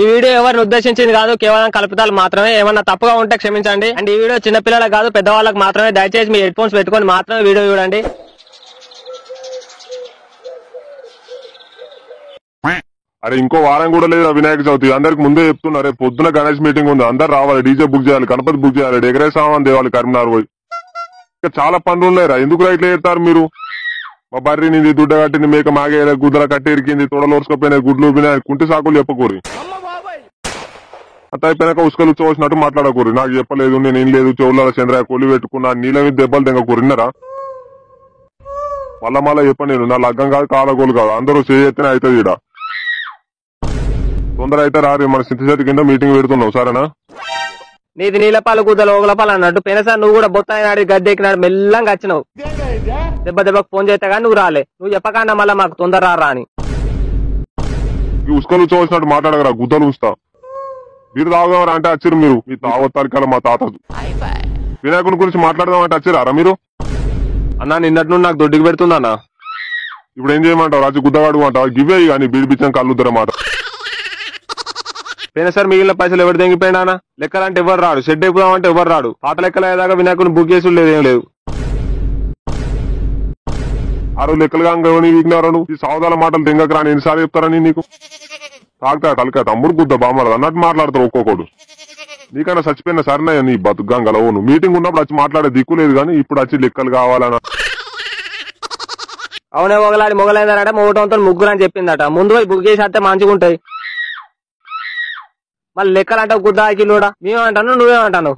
ఈ వీడియో ఎవరిని ఉద్దేశించింది కాదు, కేవలం కల్పితాలు మాత్రమే. ఏమన్నా తప్పుగా ఉంటే క్షమించండి. అండ్ ఈ వీడియో చిన్నపిల్లలకు కాదు, పెద్దవాళ్ళకి మాత్రమే. దయచేసి మీ హెడ్ ఫోన్స్ పెట్టుకొని మాత్రమే వీడియో చూడండి. అరే ఇంకో వారం కూడా లేదు వినాయక చవితి. అందరికి ముందే చెప్తున్నారు, రేపు పొద్దున గణేష్ మీటింగ్ ఉంది, అందరు రావాలి, డీజే బుక్ చేయాలి, గణపతి బుక్ చేయాలి, డెకరేట్ సామాన్ తేవాలి కరీంనగర్ పోయి. చాలా పనులు ఉన్నాయిరా, ఎందుకు ఇట్లా చేస్తారు మీరు? మా బర్రి నింది, దుడ్డ కట్టింది, మేక మాగే గుద్దల కట్టి ఇరికింది, తొడలోసుకపోయినాయి, గుడ్లు కుంటి సాకులు చెప్పకూరి. అంత అయిపోయినాక ఉసుకలు చూసినట్టు మాట్లాడకూరి. నాకు చెప్పలేదు, నేనేం లేదు, చెవుల చంద్రయ్య కొలి పెట్టుకున్నా, నీళ్ళ మీద దెబ్బలు తెంగకూరిన్నారా? మళ్ళా చెప్ప, నేను నా లగ్గం కాదు, కాలగోలు కాదు, అందరూ చేయెత్తిన అవుతుంది. ఈడ తొందర అయితే రారు, మన సింతశెట్టి కింద మీటింగ్ పెడుతున్నావు, సరేనా? నీది నీలపాలు గుద్దలు ఓగులపాలు అన్నట్టు పోయినసారి నువ్వు కూడా బొత్తాయినాడు, గద్దె ఎక్కినాడు, మెల్లంగా వచ్చినావు. దెబ్బకు ఫోన్ చేస్తే కానీ నువ్వు రాలే. నువ్వు చెప్పకన్నా మళ్ళీ మాకు తొందర అని. ఉసుకలు చూసినట్టు మాట్లాడగరా, గుద్దలు ఉంచుతా. మీరు తాగుదామరా అంటే వచ్చిరు మీరు, మీ తాగొత్తారికాల మా తాత. వినాయకుని గురించి మాట్లాడదాం అంటే వచ్చిరారా మీరు? అన్నా నిన్నటి నుండి నాకు దొడ్డికి పెడుతుందన్న. ఇప్పుడు ఏం చేయమంటావు? రాజు గుద్దగాడు అంటావు, గివే కానీ బీడిపించాం కళ్ళుద్దర మాట. పోయినసారి మిగిలిన పైసలు ఎవరు తెంగిపోయినా? లెక్కలంటే ఎవరు రాడు, షెడ్ అయిపోదామంటే ఎవరు రాడు. పాత లెక్కలు అయ్యేదాకా వినాయకుని బుక్ చేసుడు లేదు, ఏం లేదు. ఆరు లెక్కలుగా వీకినారా నువ్వు? ఈ సౌదాల మాటలు తెంగక రాని ఎన్నిసార్లు చెప్తారని నీకు? తాగుతా తలకాయ తమ్ముడు గుద్ద బామ్మరు అన్నట్టు మాట్లాడతారు ఒక్కొక్కడు. నీకన్నా చచ్చిపోయిన సరేనా నీ బతుకంగల? నువ్వు మీటింగ్ ఉన్నప్పుడు వచ్చి మాట్లాడే దిక్కు లేదు, కానీ ఇప్పుడు వచ్చి లెక్కలు కావాలన్నా. అవునే మొగలాడి మొగలైందట, మొగటంతో ముగ్గురు అని చెప్పిందట. ముందు పోయి బుక్ చేసి వస్తే మంచిగా ఉంటాయి. మళ్ళీ లెక్కలంటే గుద్దాకిలోడా మేమేమంటాను, నువ్వేమంటాను?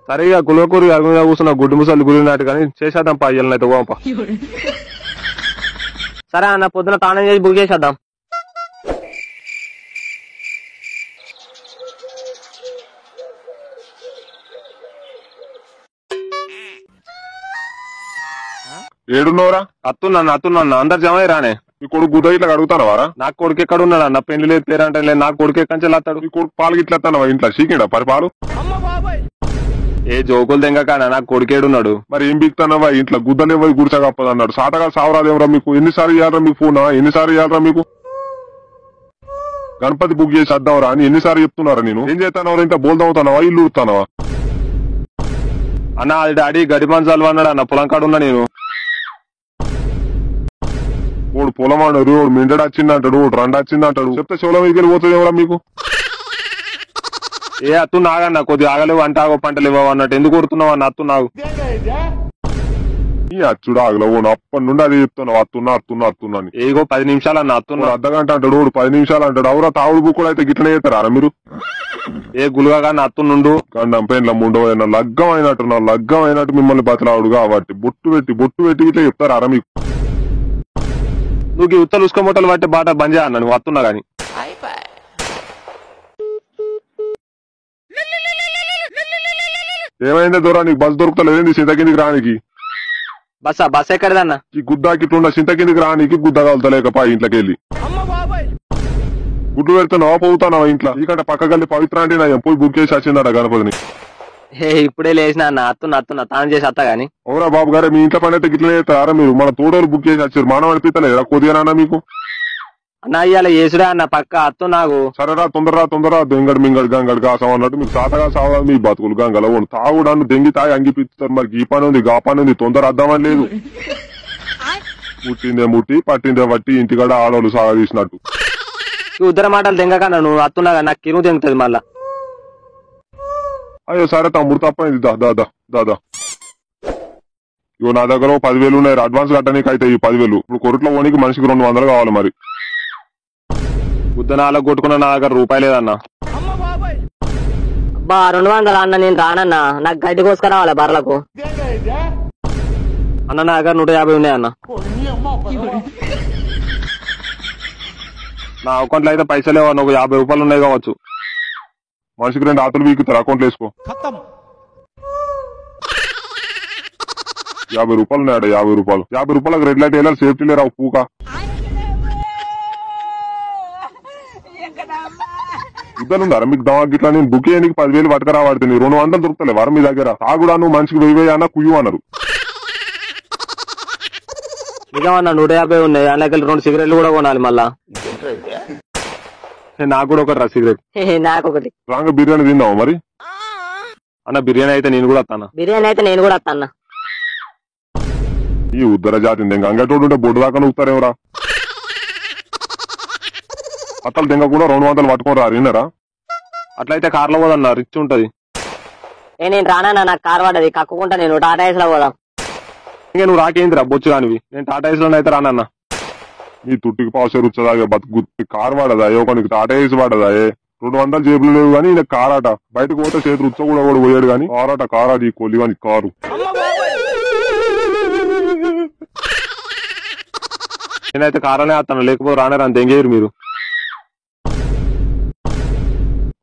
సరిగా గులకూరు అగుగా కూర్చున్న గుడ్డు ముసలు గురినట్టు కానీ చేసేద్దాం పా, ఇళ్ళనైతే ఓంప. సరే అన్న, పొద్దున తానం చేసి బుక్ చేసేద్దాం. ఏడున్నోరా? అత్తున్నా అందరు జమ రానే. ఈ కొడుకు గుద్ద ఇట్లా అడుగుతానవారా? నాకు కొడుకు ఎక్కడ ఉన్నాడు అన్న? పెళ్లి లేదు పేరంటే లేదు, నాకు కొడుకు ఎక్కడి వస్తాడు? ఈ కొడుకు పాలు గిట్లా ఎత్తానవా ఇంట్లో? చీకిడా పరి పాలు? ఏ జోకులు తెంగకానా, నాకు కొడుకేడున్నాడు. మరి ఏం బిక్తానవా ఇంట్లో? గుద్దలు ఎవరు గుడిచగప్పదు అన్నాడు. సాటగా సావరాదేమరా మీకు? ఎన్నిసార్లు ఇవ్వాలరా మీకు ఫోనా? ఎన్నిసార్లు ఇవ్వాలరా మీకు? గణపతి బుక్ చేసి వద్దాంరా అని ఎన్నిసార్లు చెప్తున్నారా? నేను ఏం చేస్తానవరా? ఇంత బోల్దవుతానవా? ఇల్లు ఉడతానవా? అన్న అది డాడీ గడి మంచాలు అన్నాడు అన్న, పొలం కాడు ఉన్నా నేను. ఓడు పొలం అన్నాడు, ఓడు మిండడు వచ్చిందంటాడు, ఓడు రండి వచ్చిందంటాడు. చెప్తే చెవుల మీదకి వెళ్ళిపోతుంది ఎవరా మీకు? ఏ అత్తు నాగన్న, కొద్దిగా ఆగలేవు అంటే ఆగో పంటలు ఇవ్వవు అన్నట్టు. ఎందుకు కొడుతున్నావు అన్న? అత్తు నాగు ఈ అచ్చుడు ఆగలవు. అప్పటి నుండి అది చెప్తున్నావు, అత్తున్నా అని. ఏగో 10 నిమిషాలు అన్న, అత్తున్నా. అర్ధగంట అంటాడు, ఓడు 10 నిమిషాలు అంటాడు. అవురా తావుడు బుక్కుడు అయితే గిట్లనే చేస్తారా మీరు? ఏ గులుగా కానీ అత్తునుండు గండం పెండ్ల ముండవైనా లగ్గం అయినట్టు మిమ్మల్ని బతలావుడు కాబట్టి బొట్టు పెట్టి ఇట్లా చెప్తారా మీకు? నువ్వు ఉత్తలు ఉసుకమొట్టలు పట్టే బాట బంద్ చేయ అన్న, నువ్వు అత్తున్నా గాని. ఏమైందే దూరా? నీకు బస్ దొరుకుతలేదండి సింత కిందికి రానికి? బస్ ఎక్కడదన్న? ఈ గుద్దాకి ఇట్లుండ సింత కిందికి రానికి గుద్ద కలుతలేకపా ఇంట్లోకి వెళ్ళి. గుడ్లు పెడుతున్నావా పోతానావా ఇంట్లో? ఈకంటే పక్క గల్లి పవిత్ర అంటే నా పోయి బుక్ చేసి వచ్చిందట గణపతిని. ఇప్పుడే లేచిన అన్న, అత్తున్నా తాను చేసి వస్తా గాని. అవురా బాబు గారే, మీ ఇంట్లో పని అయితే గిట్లనే చేస్తారా మీరు? మన తోడోలు బుక్ చేసి వచ్చారు, మానవ అనిపిస్తలేదా కొద్దిగా మీకు? అన్న ఇవాళ యేసుడే అన్న, పక్క అత్తు నాకు. సరేరా తొందరరా దెంగడు మింగడు గంగడు కాసం అన్నట్టు మీకు సాతగా సావాలి మీ బతుకులు గంగల. తాగుడాన్ని దెంగి తాగి అంగిపిస్తారు. మరి ఈ పని ఉంది గా పని ఉంది, తొందర అద్దామని లేదు. ముట్టిందే ముట్టి పట్టిందే పట్టి ఇంటికాడ ఆడోళ్ళు సాగా తీసినట్టు. ఉద్దర మాటలు దెంగకన్నా, నువ్వు అత్తున్నా నాకు కిరువు దెంగుతుంది మళ్ళా. అయ్యో సరే తమ్ముడు తప్పైంది, దాదా ఇగో నా దగ్గర 10,000 ఉన్నాయి, అడ్వాన్స్ కట్టడానికి అయితే ఈ 10,000. ఇప్పుడు కొరట్లో పోనీకి మనిషికి 200 కావాలి. మరి బుద్ధ 4 కొట్టుకున్న నా దగ్గర రూపాయి లేదన్నా. అబ్బా 200 అన్న, నేను రానన్నా, నాకు గడ్డి కోసుకురావాలి బర్లకు. అన్న నా దగ్గర 150 ఉన్నాయన్న. నా అకౌంట్లో అయితే పైసలు లేవన్న, ఒక 50 రూపాయలు ఉన్నాయి కావచ్చు. మనిషికి 2 ఆతులు వీకుతారు, అకౌంట్లో వేసుకో. 50 రూపాయలు ఉన్నాయట, 50 రూపాయలు. 50 రూపాయలకు రెడ్ లైట్ వెళ్ళాలి, సేఫ్టీ లేరా పూక. ఇద్దరుందారా మీకు దవా గిట్లా? నేను బుక్ చేయడానికి 10,000 పట్టుకరా వాడుతుంది, 200 దొరుకుతలే వారు మీ దగ్గర. తాగుడా నువ్వు మనిషికి 1000 అన్న కుయ్యు అన్నారు. నిజమన్నా 150 ఉన్నాయి, అందులోకి 2 సిగరెట్లు కూడా కొనాలి మళ్ళా. నాకు కూడా ఒకటి రా సిగరెట్. నాకొకటి. రాంగ బిర్యానీ తిందావా మరి? అన్న బిర్యానీ అయితే నేను కూడా వస్తాను. బిర్యానీ అయితే నేను కూడా వస్తా అన్న. ఈ ఉద్దర జాతి అంగటోడు ఉంటే బొడ్డు దాకా నూగుతారేమరా? అత్తలు దెంగ కూడా 200 పట్టుకొని రా విన్నారా? అట్లయితే కార్లో పోదన్నా రిచ్ ఉంటది. నేను రానన్నా, నాకు కార్ పడ్డది, కక్కుకుంటా నేను టాటా ఏస్ లో పోదాం. ఇంకా నువ్వు రాకేంద్రా బొచ్చు కానివి, నేను టాటా ఏస్ లోనైతే రానన్నా. నీ తుట్టికి పావుసేరు వచ్చేదాకా బతుకు కార్ వాడదా? కొన్ని టాటా ఏస్ వాడదా? 200 జేబులు లేవు కానీ ఈయన కారాట. బయటకు పోతే చేతి రుచ్చ కూడా కూడా పోయాడు కానీ కారాట ఈ కొలివాని కారు. నేనైతే కారానే వస్తాను, లేకపోతే రానే రాని తెంగేరు మీరు.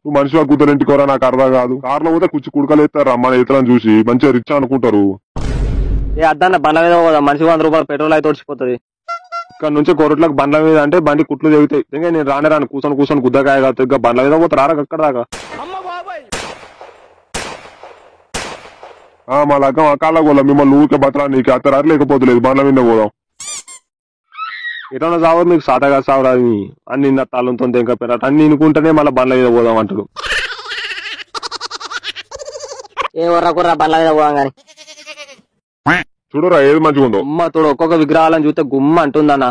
నువ్వు మనిషిగా కుదర ఇంటికోరా నాకు అర్థం కాదు. కార్లో పోతే కుచ్చి కుడకలేస్తారా మన ఇతరులను చూసి మంచిగా రిచ్ అనుకుంటారు. అద్దన్న బండ్ల మీద పోదా, మనిషి 100 రూపాయలు పెట్రోల్ అయితే వచ్చిపోతుంది. ఇక్కడ నుంచి కొరట్లకు బండ్ల మీద అంటే బండి కుట్లు తెగుతాయి. ఇంకా నేను రాను కూర్చొని గుద్దకాయ కాదు బండ్ల మీద పోతే రారా అక్కడ దాకా. మా లగ్గం అకాల పోలా మిమ్మల్ని ఊరికే బతరా నీకు అత్తరారు లేకపోతే బండ్ల మీద పోదాం. ఎటన్నా సావదు మీకు సాతగా సావరా అన్ని తాళ్ళతో తెంకపోయినా అన్ని ఇనుకుంటేనే మళ్ళీ బండ్ల మీద పోదాం అంటాడు. ఏ వర్ర కుర్రా బండ్ల మీద పోదాం కానీ చూడరా ఏది మంచిగా ఉందో. అమ్మ తోడు ఒక్కొక్క విగ్రహాలను చూస్తే గుమ్మ అంటుందన్న.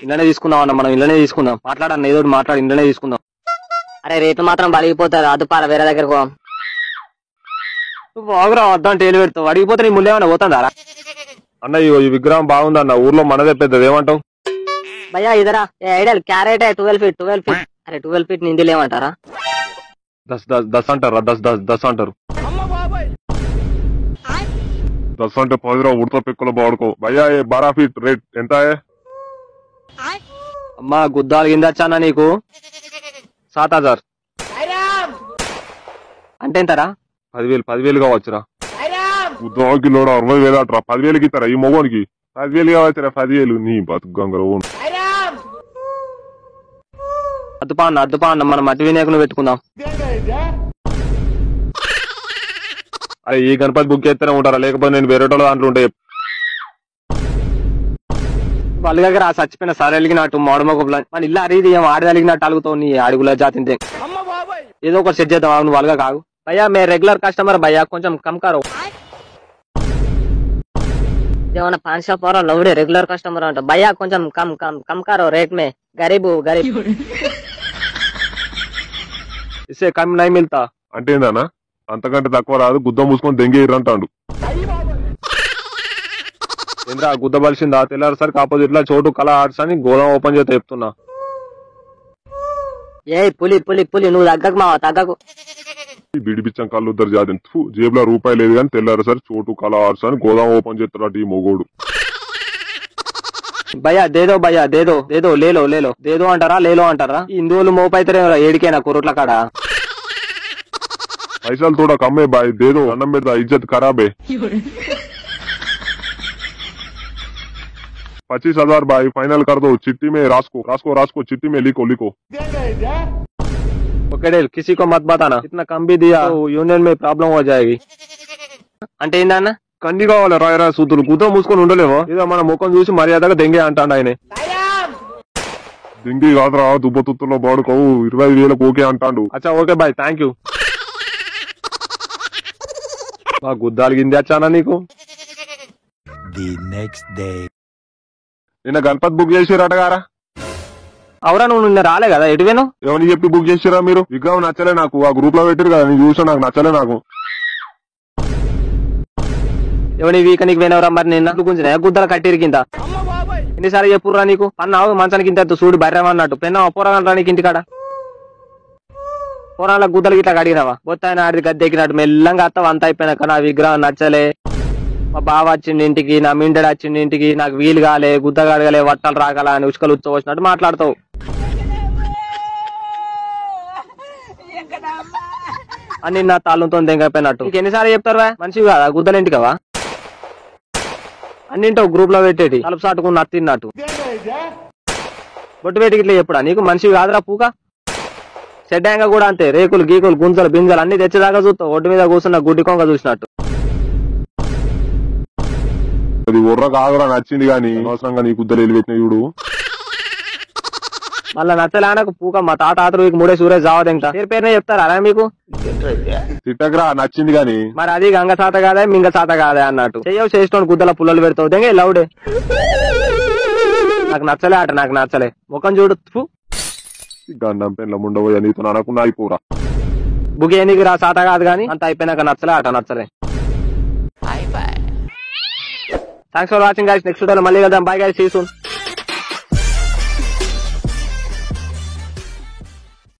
ఇంట్లోనే తీసుకుందాం అన్న, మనం ఇంట్లోనే తీసుకుందాం. మాట్లాడన్న ఏదో మాట్లాడి ఇంట్లోనే తీసుకుందాం. అరే రేపు మాత్రం బలిగిపోతారు, అదుపాల వేరే దగ్గరకు పోదాం. నువ్వు బాగురా వద్దంటే ఏలు పెడతావు, అడిగిపోతే నీ ముళ్ళేమన్నా పోతుందారా? అన్న ఈ విగ్రహం బాగుందన్న, ఊర్లో మనదే పెద్దది, ఏమంటావు? భయ్యా ఇదరా ఐడియల్ క్యారెట్ 12 ఫీట్. అరే 12 ఫీట్ నిందిలు ఏమంటారా? 10 అంటారా? 10 అంటారు. 10 అంటే 10 ఉడత పెక్కులో బాడుకో. భయ్యా 12 ఫీట్ రేట్ ఎంత? అమ్మా గుద్దాలు కిందచ్చానా నీకు 7000 అంటే ఎంతరా? 10,000 కావచ్చురా. ఉద్యోగికి 60,000 అట్రా. 10,000కి ఇస్తారా ఈ మొగోనికి? 10,000 కావచ్చురా. 10,000 నీ బతుకు గంగర. అద్దుపా అన్న మన మట్టి వినాయకుని పెట్టుకుందాం. అరే ఈ గణపతి బుక్ చేస్తేనే ఉంటారా, లేకపోతే నేను వేరే దాంట్లో ఉంటాయి. వాళ్ళ దగ్గర ఆ చచ్చిపోయిన సార్ వెలిగినట్టు మాడుమొక మన ఇల్లు అరిది ఏం ఆడదలిగినట్టు అలుగుతావు నీ అడుగుల జాతి. ఏదో ఒకటి సెట్ చేద్దాం నువ్వు వాళ్ళగా కాదు. భయ్యా మే రెగ్యులర్ కస్టమర్ భయ్యా, కొంచెం కమ్ కారో. ఏమన్నా పాన్ షాప్ వారా లవ్డే రెగ్యులర్ కస్టమర్ అంట. భయ్యా కొంచెం కమ్ కారో రేట్ మే, గరీబ్ ఇసే కమ్ నై మిల్తా అంటే ఏందన్నా? అంతకంటే తక్కువ రాదు, గుద్ద మూసుకొని దెంగేరంటాడు. ఏంద్రా గుద్ద బలిసిందా? తెల్లారిసరికి ఆపోజిట్ లో చోటు కళా ఆర్ట్స్ అని గోదాం ఓపెన్ చేస్తే చెప్తున్నా. ఏ పులి నువ్వు తగ్గకు మావా, తగ్గకు. బిడిపిచ్చం కళ్ళు ఇద్దరు జాతి జేబులో రూపాయి లేదు కానీ తెల్లారిసరి చోటు కళా ఆర్ట్స్ అని గోదాం ఓపెన్ చేస్తాడు ఈ మొగోడు. భయ్యా దేదో భయ్యా దేదో లేలో దేదో అంటారా లేలో అంటారా? హిందువులు మోపైతే ఏడికైనా కురుట్ల కాడ పైసలు తోడా కమ్మే బాయ్, దేదో అన్నం పెడతా ఇజ్జత్ ఖరాబే. 25,000 भाई फाइनल कर दो. चिट्ठी में रास्को चिट्ठी में लिखो. ओके डेल, किसी को मत बताना. इतना कम भी दिया तो यूनियन में प्रॉब्लम हो जाएगी. అంటే ఏందన్న కండి కావాలి రాయరా సూతులు కూతో మూసుకొని ఉండలేవో. ఏదో మన ముఖం చూసి మర్యాదగా దెంగే అంటాడు ఆయన. దెంగి కాదురా దుబ్బతుత్తులో బాడుకోవు 25,000 ఓకే అంటాడు. అచ్చా ఓకే బాయ్ థ్యాంక్ యూ. మా గుద్దాలు గింది వచ్చానా నీకు? The next day. నిన్న గణపతి బుక్ చేసిరట గారా? అవురా నువ్వు నిన్న రాలే కదా, ఎటువేను? ఎవరిని చెప్పి బుక్ చేసిరా మీరు? విగ్రహం నచ్చలే నాకు, ఆ గ్రూప్ లో పెట్టారు కదా, నేను చూసా నాకు నచ్చలే. నాకు ఎవరి వీక నీకు పోయినవరా? మరి నిన్న గుంజిన గుద్దల కట్టిరు కింద ఎన్నిసార్లు చెప్పుర్రా నీకు? పన్నావు మంచానికి ఇంత చూడు బర్రెమన్నట్టు పెన్నా పోరాగా నీకు ఇంటికాడ పోరాల గుద్దలకి ఇట్లా కడిగినావా? బొత్తాయిన ఆడిది గద్దెక్కినట్టు మెల్లంగా అత్తవ అంత అయిపోయినాక నా విగ్రహం నచ్చలే, మా బావ వచ్చిండి ఇంటికి, నా మిండెడు వచ్చిండి ఇంటికి, నాకు వీలు కాలే, గుద్ద కడగలే, వట్టలు రాగల అని ఉచ్చుకలు వచ్చినట్టు మాట్లాడతావు. అని నా తాళ్ళతో తెంగైపోయినట్టు నీకు ఎన్నిసార్లు చెప్తారా? మనిషి కాదా గుద్దలు ఇంటికవా? అన్నింటో గ్రూప్ లో పెట్టేటి తలుపు సాటుకుని నత్తిన్నట్టు బొట్టు పెట్టి ఇట్లా చెప్పుడా నీకు? మనిషి కాదురా పూక. చెడ్డాంగా కూడా అంతే, రేకులు గీకులు గుంజలు బింజలు అన్ని తెచ్చేదాకా చూస్తావు, ఒడ్డు మీద కూర్చున్న గుడ్డి కొంగ చూసినట్టు. అది ఉర్ర కాదురా నచ్చింది గాని అనవసరంగా నీ గుద్దలు వెళ్ళిపెట్టిన చూడు. మళ్ళా నచ్చలే నాకు పూక మా తాత ఆతరు మూడే సూర్య జావదు ఇంకా పేరునే చెప్తారా అలా మీకు తిట్టగ్రా నచ్చింది గాని మరి అది గంగ సాత కాదా మింగ సాత కాదా అన్నట్టు చెయ్యవు చేసిన గుద్దల పుల్లలు పెడతావు దెంగే లౌడే నాకు నచ్చలే ఆట నాకు నచ్చలే ముఖం చూడు గండం పెన్ల ముండబోయా నీతో అనకుండా అయిపోరా బుక్ ఎనికి రా సాత కాదు కానీ అంత అయిపోయినాక నచ్చలే ఆట నచ్చలే thanks for watching guys next వీడియోలో మళ్ళీ వెళ్దాం bye guys see you soon